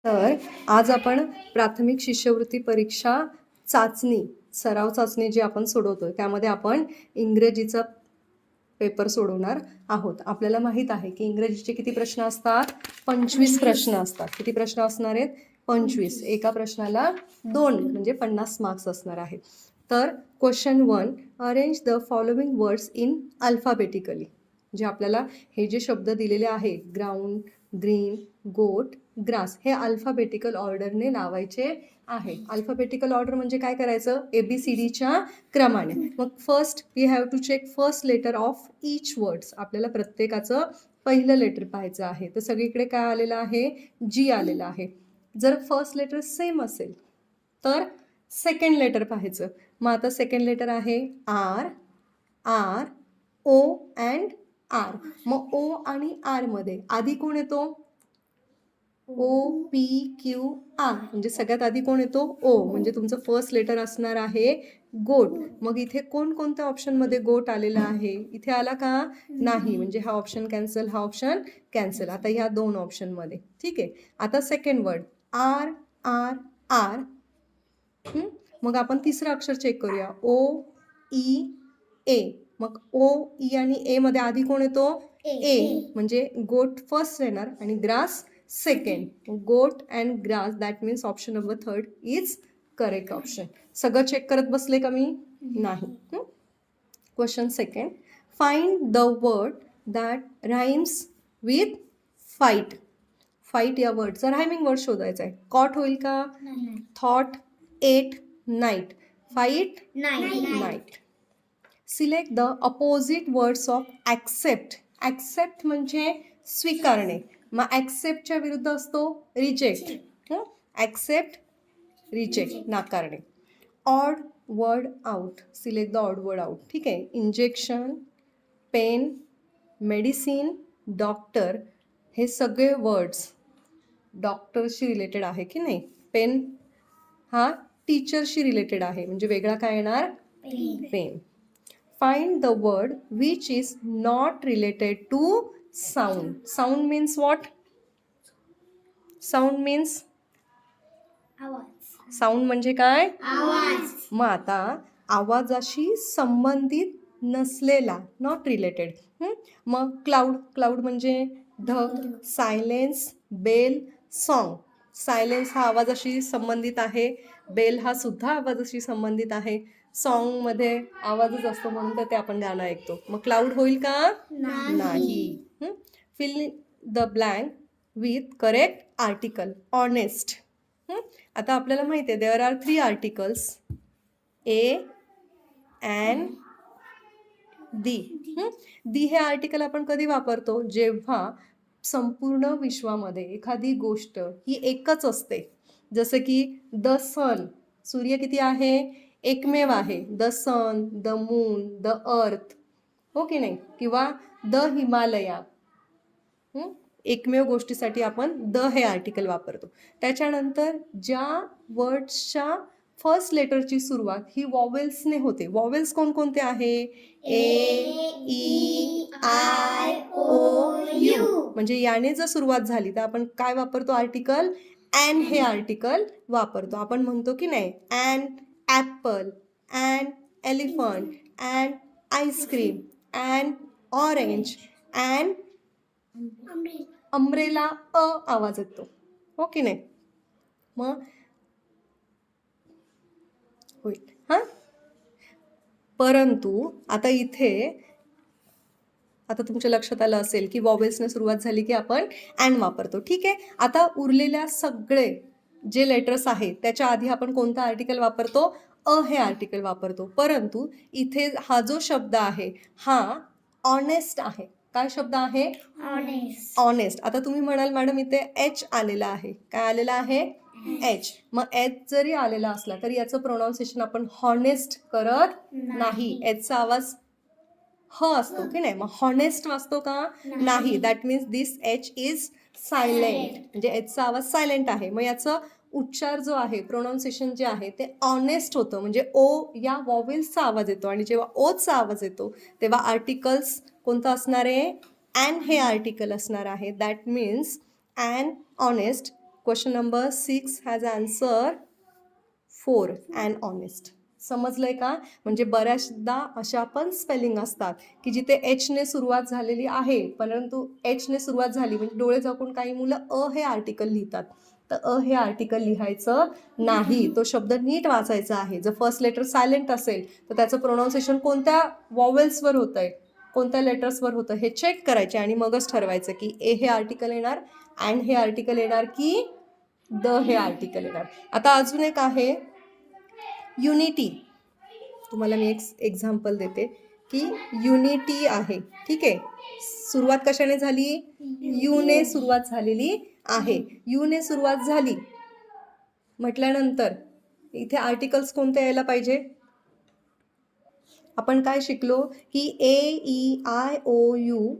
तर आज आपण प्राथमिक शिष्यवृत्ती परीक्षा चाचणी सराव चाचणी जी आपण सोडवतोय त्यामध्ये आपण इंग्रजीचा पेपर सोडवणार आहोत. आपल्याला माहीत आहे की इंग्रजीचे किती प्रश्न असतात? 25 प्रश्न असतात. किती प्रश्न असणार आहेत? 25. एका प्रश्नाला 2 म्हणजे 50 मार्क्स असणार आहेत. तर question 1, arrange the following words in alphabetically. जे आपल्याला हे जे शब्द दिलेले आहे, ग्राउंड, ग्रीन, गोट, ग्रास, हे अल्फाबेटिकल ऑर्डरने लावायचे आहे. अल्फाबेटिकल ऑर्डर म्हणजे काय करायचं? ABCDच्या क्रमाने. मग first we have to check first letter of each words. आपल्याला प्रत्येकाचं पहिलं लेटर पाहायचं आहे. तर सगळीकडे काय आलेलं आहे? G आलेलं आहे. जर फर्स्ट लेटर सेम असेल तर सेकंड लेटर पाहायचं. मग आता सेकंड लेटर आहे R, R, O and R. मग O आणि R मध्ये आधी कोण येतो? OPQR. म्हणजे सगळ्यात आधी कोण येतो? O. म्हणजे तुमचं फर्स्ट लेटर असणार आहे गोट. मग इथे कोणकोणत्या ऑप्शनमध्ये गोट आलेला आहे? इथे आला का? नाही. म्हणजे हा ऑप्शन कॅन्सल, हा ऑप्शन कॅन्सल. आता ह्या 2 ऑप्शनमध्ये. ठीक आहे. आता सेकंड वर्ड R. मग आपण तिसरं अक्षर चेक करूया. OEA. मग OE आणि A मध्ये आधी कोण येतो? A. म्हणजे गोट फर्स्ट येणार आणि grass second. Goat and grass, that means option number 3 is correct option. सगळं चेक करत बसले का मी? नाही. Question second, find the word that rhymes with fight. Fight या वर्डचा रायमिंग वर्ड शोधायचा आहे. कॉट होईल का? Thought, ate, night. Fight, night. Select the opposite words of accept. Accept म्हणजे स्वीकारणे. मग ॲक्सेप्टच्या विरुद्ध असतो रिजेक्ट. ॲक्सेप्ट, रिजेक्ट, नाकारणे. Odd word out. Select the odd word out. ठीक आहे. इंजेक्शन, पेन, मेडिसिन, डॉक्टर, हे सगळे वर्ड्स डॉक्टरशी रिलेटेड आहे की नाही? पेन हा टीचरशी रिलेटेड आहे, म्हणजे वेगळा काय येणार? Pen. Find the word which is not related to sound. Sound means what? Sound means sound म्हणजे काय? आवाज. मग आता आवाजाशी संबंधित नसलेला, नॉट रिलेटेड. मग क्लाउड. क्लाउड म्हणजे ढग. Silence, bell, song. सायलेन्स हा आवाजाशी संबंधित आहे. बेल हा सुद्धा आवाजाशी संबंधित आहे. सॉन्गमध्ये आवाजच असतो म्हणून तर ते आपण गाणं ऐकतो. मग क्लाउड होईल का? नाही. Fill the blank with correct article. Honest. आता आपल्याला माहिती आहे there are 3 articles, a and the. The हे आर्टिकल आपण कधी वापरतो? जेव्हा संपूर्ण विश्वामध्ये एखादी गोष्ट ही एकच असते. जसं की द सन, सूर्य किती आहे? एकमेव आहे. The sun, the moon, the earth, हो की नाही? किंवा द हिमालया. एकमेव गोष्टीसाठी आपण द हे आर्टिकल वापरतो. त्याच्यानंतर ज्या वर्ड्सच्या फर्स्ट लेटरची सुरुवात ही वॉवेल्सने होते. वॉवेल्स कोणकोणते आहे? A, E, I, O, U. म्हणजे याने जर सुरुवात झाली तर आपण काय वापरतो आर्टिकल? अँड हे आर्टिकल वापरतो. आपण म्हणतो की नाही, and Apple, and elephant, and ice cream, and orange, and umbrella. आवाज येतो, हो की नाही? मग होईल. परंतु आता इथे आता तुमच्या लक्षात आलं असेल की वॉवेल्सने सुरुवात झाली की आपण अँड वापरतो. ठीक आहे. आता उरलेल्या सगळे जे लेटर्स आहेत त्याच्या आधी आपण कोणता आर्टिकल वापरतो? हे आर्टिकल वापरतो. परंतु इथे हा जो शब्द आहे हा ऑनेस्ट आहे. काय शब्द आहे? ऑनेस्ट. आता तुम्ही म्हणाल मॅडम इथे एच आलेला आहे. काय आलेला आहे? एच. मग एच जरी आलेला असला तरी याचं प्रोनाऊन्सिएशन आपण हॉनेस्ट करत नाही. एचचा आवाज ह असतो की नाही? मग हॉनेस्ट वाचतो का? नाही. That means this H is silent. म्हणजे एचचा आवाज सायलेंट आहे. मग याचं उच्चार जो आहे, प्रोनाऊन्सिएशन जे आहे ते ऑनेस्ट होतं. म्हणजे ओ या वॉवेल्सचा आवाज येतो आणि जेव्हा ओचा आवाज येतो तेव्हा आर्टिकल्स कोणतं असणार आहे? अँड हे आर्टिकल असणार आहे. That means and honest question number 6 has answer 4 and honest. समजलंय का? म्हणजे बऱ्याचदा अशा पण स्पेलिंग असतात की जिथे एचने सुरुवात झालेली आहे, परंतु एचने सुरुवात झाली म्हणजे डोळे झाकून काही मुलं हे आर्टिकल लिहितात. तर हे आर्टिकल लिहायचं नाही, तो शब्द नीट वाचायचा आहे. जर फर्स्ट लेटर सायलेंट असेल तर त्याचं प्रोनाऊन्सिएशन कोणत्या वॉवेल्सवर होतं आहे, कोणत्या लेटर्सवर होतं हे चेक करायचे आणि मगच ठरवायचं की हे आर्टिकल येणार, अँड हे आर्टिकल येणार की हे आर्टिकल येणार. आता अजून एक आहे युनिटी. तुम्हाला मी एक एक्झाम्पल देते की युनिटी आहे. ठीक आहे, सुरुवात कशाने झाली? युने सुरुवात झालेली आहे. युने सुरुवात झाली म्हटल्यानंतर इथे आर्टिकल्स कोणते यायला पाहिजे? आपण काय शिकलो की AEIOU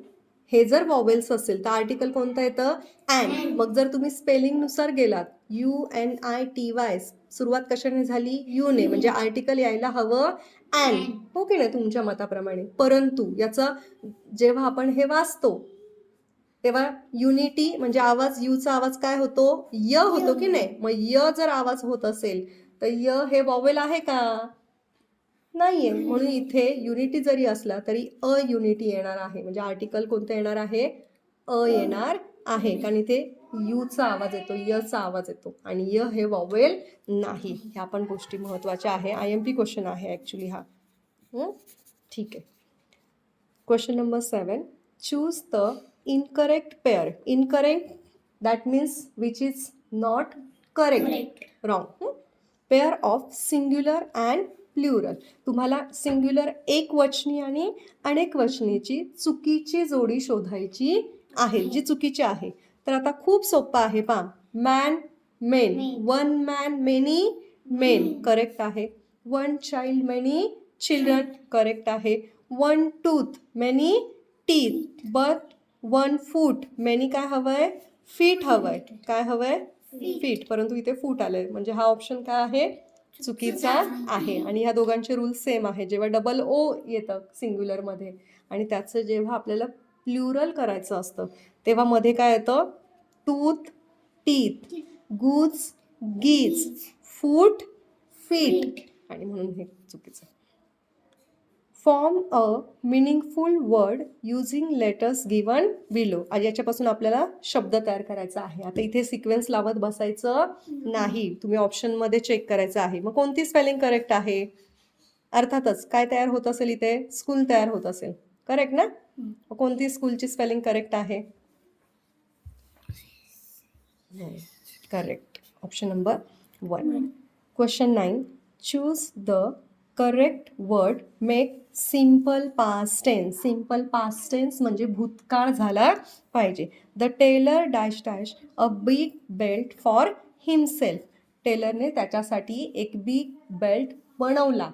हे जर वॉवेल्स असेल तर आर्टिकल कोणतं येतं? अँड. मग जर तुम्ही स्पेलिंगनुसार गेलात UNITY, सुरुवात कशाने झाली? युने, म्हणजे आर्टिकल यायला हवं अँड. हो की नाही तुमच्या मताप्रमाणे? परंतु याचं जेव्हा आपण हे वाचतो तेव्हा युनिटी म्हणजे आवाज, यूचा आवाज काय होतो? य होतो की नाही? मग य जर आवाज होत असेल तर य हे वॉवेल आहे का? नाहीये. म्हणून इथे युनिटी जरी असला तरी युनिटी येणार आहे. म्हणजे आर्टिकल कोणतं येणार आहे? येणार आहे, कारण इथे यूचा आवाज येतो, यचा आवाज येतो आणि य हे वॉवेल नाही. ह्या पण गोष्टी महत्त्वाच्या आहे. IMP क्वेश्चन आहे ॲक्च्युली हा. ठीक आहे. Question number 7, choose the incorrect pair. Incorrect that means which is not correct, wrong. Pair of singular and plural. तुम्हाला सिंग्युलर एकवचनी आणि अनेक वचनीची चुकीची जोडी शोधायची आहे, जी चुकीची आहे. तर आता खूप सोपं आहे पहा. Man men, one man many men, correct आहे. One child many children, correct आहे. One tooth many teeth, but one foot many काय हवंय? फीट हवंय. काय हवंय? फीट. परंतु इथे फूट आलंय म्हणजे हा ऑप्शन काय आहे? चुकीचा आहे. आणि ह्या दोघांचे रूल सेम आहे. जेव्हा डबल ओ येतं सिंग्युलरमध्ये आणि त्याचं जेव्हा आपल्याला प्ल्युरल करायचं असतं तेव्हा मध्ये काय येतं? टूथ, टीथ, गूज, गीज, फूट, फीट. आणि म्हणून हे चुकीचं. Form a meaningful word using letters given below. याच्यापासून आपल्याला शब्द तयार करायचा आहे. आता इथे सिक्वेन्स लावत बसायचं नाही, तुम्ही ऑप्शनमध्ये चेक करायचं आहे. मग कोणती स्पेलिंग करेक्ट आहे? अर्थातच काय तयार होत असेल इथे? स्कूल तयार होत असेल, करेक्ट ना? कोणती स्कूलची स्पेलिंग करेक्ट आहे? Correct, option number 1. Question 9, choose the correct word make simple past tense. Simple past tense म्हणजे भूतकाळ झाला पाहिजे. The tailor dash dash a big belt for himself. टेलरने त्याच्यासाठी एक बिग बेल्ट बनवला.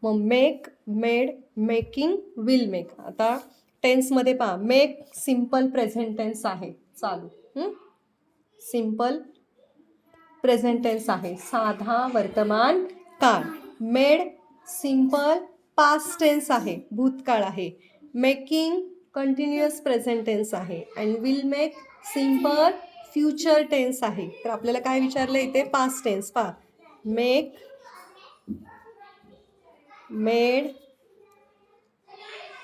मग make, made, making, will make. आता टेन्समध्ये पहा, मेक सिम्पल प्रेझेंट टेन्स आहे, चालू. सिम्पल प्रेझेंट टेन्स आहे, साधा वर्तमान काळ. मेड सिम्पल पास्ट टेन्स आहे, भूतकाळ आहे. मेकिंग कंटिन्युअस प्रेझेंट टेन्स आहे. And will make simple future tense आहे. तर आपल्याला काय विचारलं इथे? Past tense. पहा, मेक, मेड,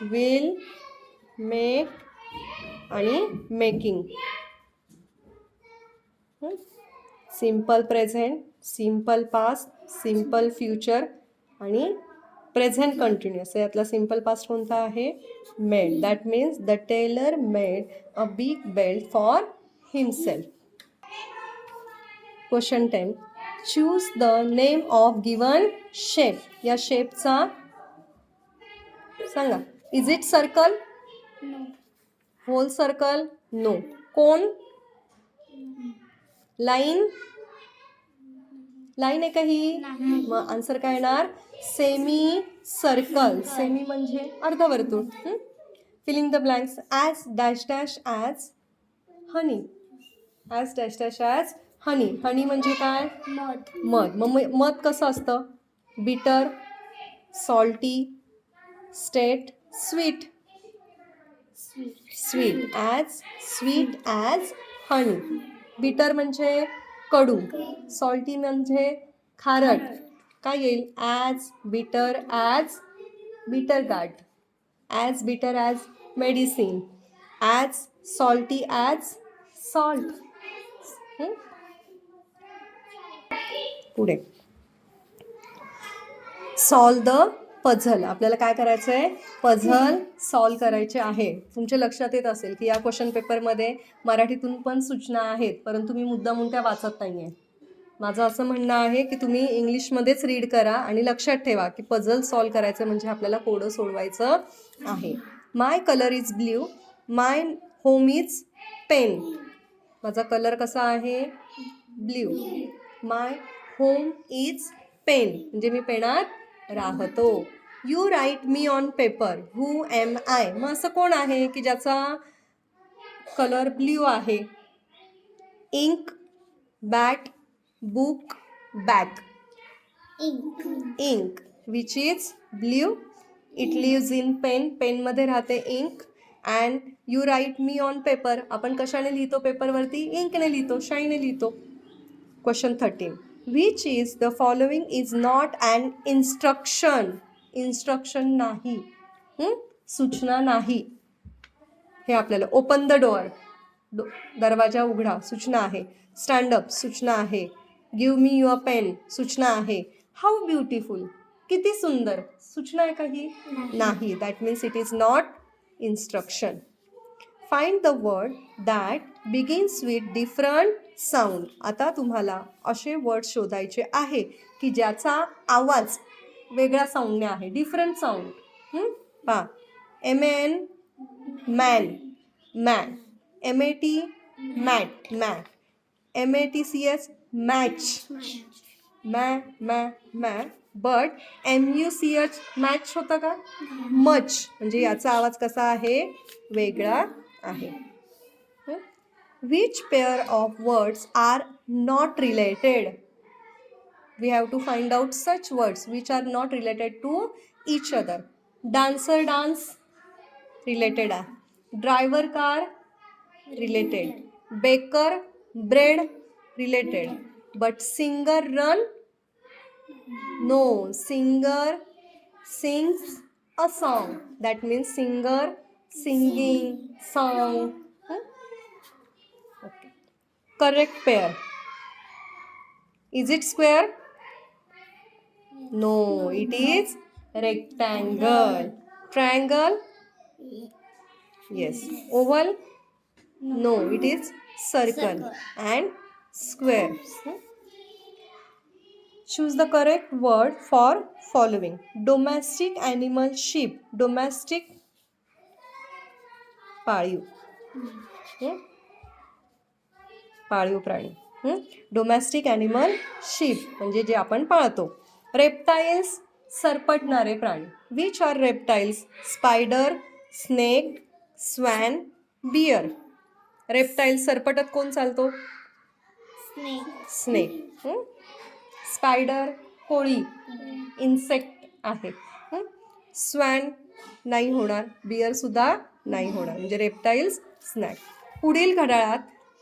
विल मेक आणि making. Simple present, simple past, simple future आणि प्रेझेंट कंटिन्युअस. यातला सिम्पल पास्ट कोणता आहे? Made. That means the tailor made a big belt for himself. Question 10, choose the name of given shape. या शेपचा सांगा. Is it circle? Hole circle? No. Cone? Line? Line आहे का ही? मग answer काय येणार? Semi circle. सेमी म्हणजे अर्धवर्तुळ. Filling the blanks. As dash dash as honey. As dash dash as honey. Honey म्हणजे काय? मध. मग मध कसं असतं? Bitter, salty, state, sweet. Sweet. As sweet as honey. Bitter म्हणजे कडू, सॉल्टी म्हणजे खारट. काय येईल? ॲज बिटर गार्ड, ॲज बिटर as medicine, as salty as salt. पुढे सॉल्व द पझल. आपल्याला काय करायचं आहे? पझल सॉल्व करायचे आहे. तुमच्या लक्षात येत असेल की या क्वेश्चन पेपरमध्ये मराठीतून पण सूचना आहेत, परंतु मी मुद्दामून त्या वाचत नाही आहे. माझं असं म्हणणं आहे की तुम्ही इंग्लिशमध्येच रीड करा आणि लक्षात ठेवा की पझल सॉल्व करायचं म्हणजे आपल्याला कोडं सोडवायचं आहे. My colour is blue, my home is pen. माझा कलर कसा आहे? Blue. My home is pen म्हणजे मी पेनात राहतो. You write me on paper, who am I. मग असं कोण आहे की ज्याचा कलर ब्ल्यू आहे? Ink, bat, book, bag. Ink which is blue. It lives in pen, पेनमध्ये राहते ink. And you write me on paper, आपण कशाने लिहितो पेपरवरती? इंकने लिहितो, शाईने लिहितो. Question 13. Which is the following is not an instruction. Instruction नाही, सूचना नाही. हे आपल्याला ओपन द डोअर, दरवाजा उघडा, सूचना आहे. स्टँडअप सूचना आहे. गिव्ह मी युअर पेन सूचना आहे. हाऊ ब्युटिफुल, किती सुंदर, सूचना आहे का ही? नाही. That means it is not instruction. Find the word that begins with different sound. आता तुम्हाला असे वर्ड शोधायचे आहे की ज्याचा आवाज वेगळ्या साऊंडने आहे, डिफरंट साऊंड. पहा, MAN man, man. MAT mat, mat. MATCH match, मॅ. बट MUCH मॅच होता का? मच. म्हणजे याचा आवाज कसा आहे? वेगळा आहे. Which pair of words are not related? We have to find out such words which are not related to each other. Dancer dance, related आहे. Driver car, related. Baker bread, related. But singer run, no. Singer sings a song. That means singer singing song. Okay. Correct pair. Is it square? No, it is rectangle. Triangle? Yes. Oval? No, it is circle. And square. Choose the correct word for following. Domestic animal sheep. Domestic पाळीव, पाळीव प्राणी. Domestic animal ship म्हणजे जे आपण पाळतो. Reptiles सरपटणारे प्राणी. Which are reptiles? Spider, snake, swan, bear. Reptiles सरपटत कोण चालतो? स्नेक. स्पायडर कोळी, इन्सेक्ट आहे. स्वॅन नाही होणार, बियर सुद्धा नाही होणार. म्हणजे रेप्टाईल्स, स्नॅक. पुढील घड्याळात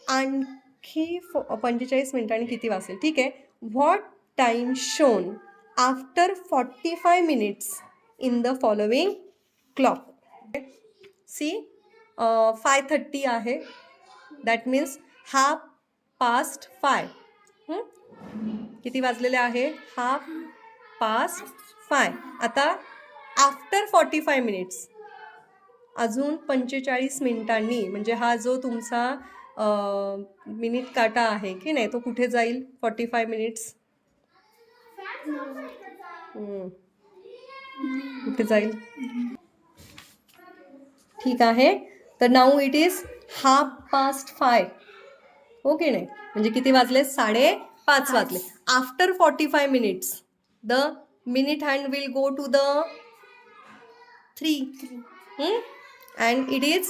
आणखी 45 मिनिटांनी किती वाजले? ठीक आहे. What time shown after 45 minutes in the following clock? See 5:30 आहे. That means 5:30. किती वाजलेले आहे? 5:30. आता आफ्टर 45 मिनिट्स, अजून 45 मिनिटांनी, म्हणजे हा जो तुमचा मिनिट काटा आहे की नाही, तो कुठे जाईल? 45 मिनिट्स कुठे जाईल? ठीक आहे. तर नाऊ इट इज 5:30. हो की नाही? म्हणजे किती वाजले? 5:30 वाजले. After 45 minutes the minute hand will go to the 3. And it is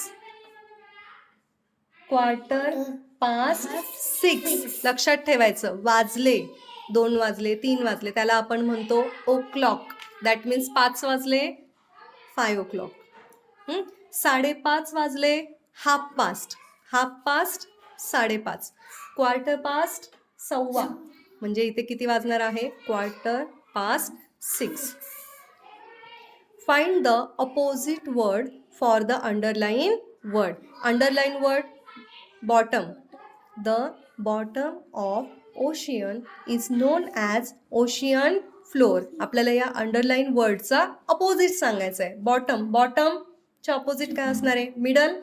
6:15. लक्षात ठेवायचं, वाजले, 2 वाजले, 3 वाजले, त्याला आपण म्हणतो ओ क्लॉक. दॅट मीन्स 5 वाजले, 5 o'clock. 5:30 वाजले, 1/2 past. 5:30. 1/4 सव्वा म्हणजे इथे किती वाजणार आहे? 6:15. Find the opposite word for the underline word. Underline word bottom. The bottom of ocean is known as ocean floor. आपल्याला या अंडरलाईन वर्डचा अपोजिट सांगायचं आहे. बॉटम. बॉटमच्या अपोजिट काय असणार आहे? Middle,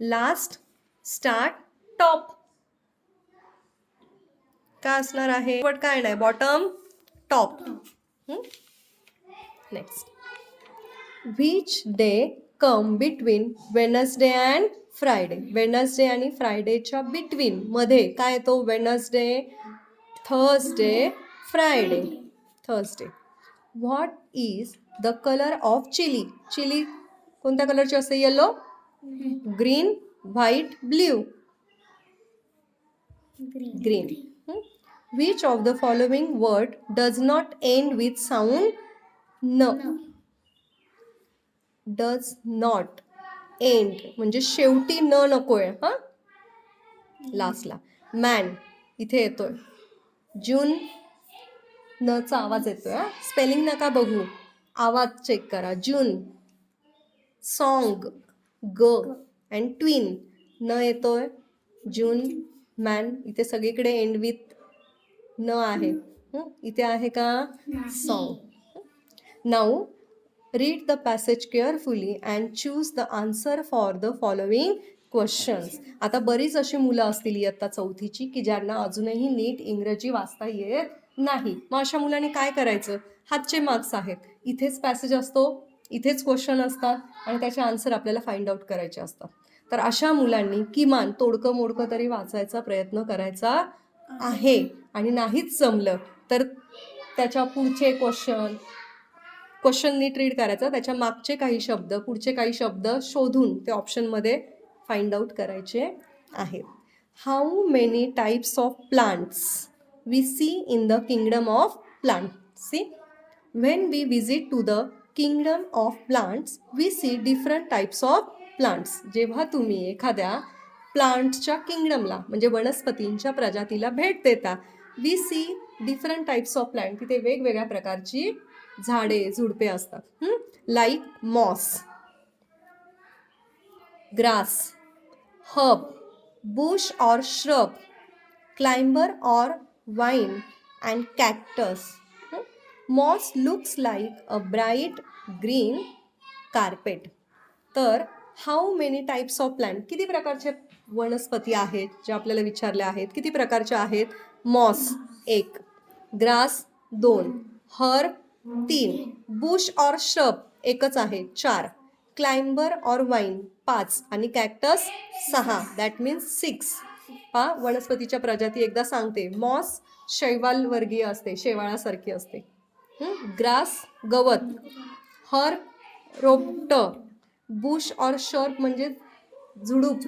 last, start, top. काय असणार आहे? वर्ड काय नाही? Bottom, top. Next. Which day come between Wednesday and Friday? Wednesday आणि फ्रायडेच्या बिटवीन मध्ये काय येतो? Wednesday, Thursday, Friday. Thursday. What is the colour of chilli? Chilli कोणत्या कलरची असते? Yellow, green, white, blue. Green. Which of the following word does not end with sound न? Does not end म्हणजे शेवटी न नकोय. हां, लास्टला. मॅन इथे येतोय. जून नचा आवाज येतोय. हां, स्पेलिंग नका बघू, आवाज चेक करा. जून. सॉन्ग ग अँड ट्विन न येतोय. जून, मॅन. इथे सगळीकडे एंड विथ न आहे. इथे आहे का? Song. Now read the passage carefully and choose the answer for the following questions. आता बरीच अशी मुलं असतील इयत्ता 4थीची की ज्यांना अजूनही नीट इंग्रजी वाचता येत नाही. मग अशा मुलांनी काय करायचं? हातचे मार्क्स आहेत, इथेच पॅसेज असतो, इथेच क्वेश्चन असतात आणि त्याचे आन्सर आपल्याला फाइंड आउट करायचे असतात. तर अशा मुलांनी किमान तोडकं मोडकं तरी वाचायचा प्रयत्न करायचा आहे. आणि नाहीच जमलं तर त्याच्या पुढचे क्वेश्चन नीट रीड करायचा, त्याच्या मागचे काही शब्द, पुढचे काही शब्द शोधून ते ऑप्शनमध्ये फाइंड आउट करायचे आहेत. How many types of plants we see in the kingdom of plant? See, when we visit to the kingdom of plants we see different types of plants. जेव्हा तुम्ही एखाद्या प्लांट्सच्या किंगडमला म्हणजे वनस्पतींच्या प्रजातीला भेट देता, we see different types of plant. तिथे वेगवेगळ्या प्रकारची झाडे, झुडपे असतात. Like moss, grass, herb, bush और श्रब, क्लाइंबर और vine and cactus. Moss looks like a bright green carpet. तर how many types of plant, किती प्रकारचे वनस्पती आहेत जे आपल्याला विचारले आहेत? किती प्रकारचे आहेत? मॉस 1, ग्रास 2, हर्ब 3, बुश और श्रब एकच आहे 4, क्लाइंबर और वाईन 5 आणि कॅक्टस 6. That means 6. हा, वनस्पतीच्या प्रजाती एकदा सांगते. मॉस शैवाल वर्गीय असते, शेवाळासारखी असते. ग्रास गवत, हर्ब रोपटं, बुश और शर्ब म्हणजे झुडूप,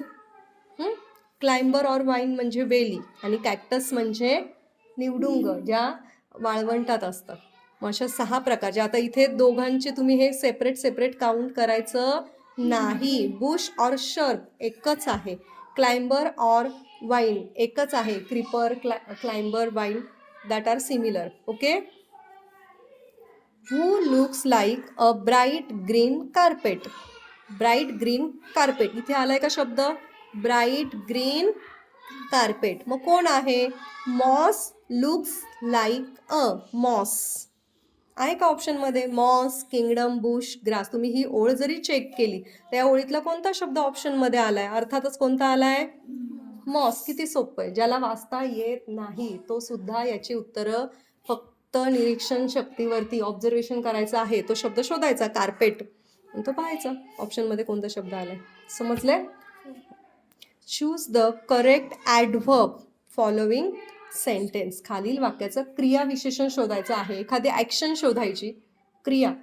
क्लाइंबर और वाईन म्हणजे वेली आणि कॅक्टस म्हणजे निवडुंग ज्या वाळवंटात असतात. मग अशा 6 प्रकारचे. आता इथे दोघांचे तुम्ही हे सेपरेट काउंट करायचं नाही. बुश और शर्ब एकच आहे, क्लाइंबर और वाईन एकच आहे. Creeper, climber, vine that are similar. Okay. Who looks like a bright green carpet? Bright green carpet इथे आलाय का शब्द? Bright green carpet. मग कोण आहे? Moss looks like a. Moss आहे का ऑप्शनमध्ये? Moss, kingdom, bush, grass. तुम्ही ही ओळ जरी चेक केली तर या ओळीतला कोणता शब्द ऑप्शनमध्ये आलाय? अर्थातच कोणता आलाय? मॉस. किती सोपं आहे. ज्याला वाचता येत नाही तो सुद्धा याची उत्तरं फक्त निरीक्षण शक्तीवरती ऑब्झर्वेशन करायचं आहे. तो शब्द शोधायचा कार्पेट, तो पाहायचा ऑप्शनमध्ये कोणता शब्द आलाय. समजले? Choose the correct adverb following sentence. खालील वाक्याचं क्रियाविशेषण शोधायचं आहे. एखादी ॲक्शन शोधायची, क्रिया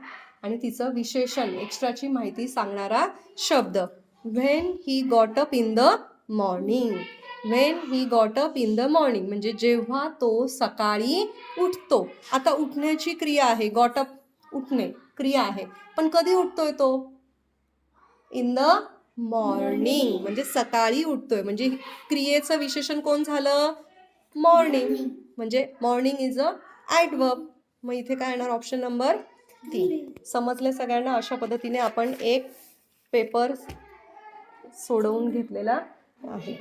आणि तिचं विशेषण, एक्स्ट्राची माहिती सांगणारा शब्द. When he got up in the morning. When he got up in the morning म्हणजे जेव्हा तो सकाळी उठतो. आता उठण्याची क्रिया आहे, गॉट अप उठणे क्रिया आहे, पण कधी उठतोय तो? इन द मॉर्निंग म्हणजे सकाळी उठतोय, म्हणजे क्रियेचं विशेषण कोण झालं? मॉर्निंग. म्हणजे मॉर्निंग इज अ ॲडवर्ब. मग इथे काय येणार? Option number 3. समजले सगळ्यांना? अशा पद्धतीने आपण एक पेपर सोडवून घेतलेला आहे.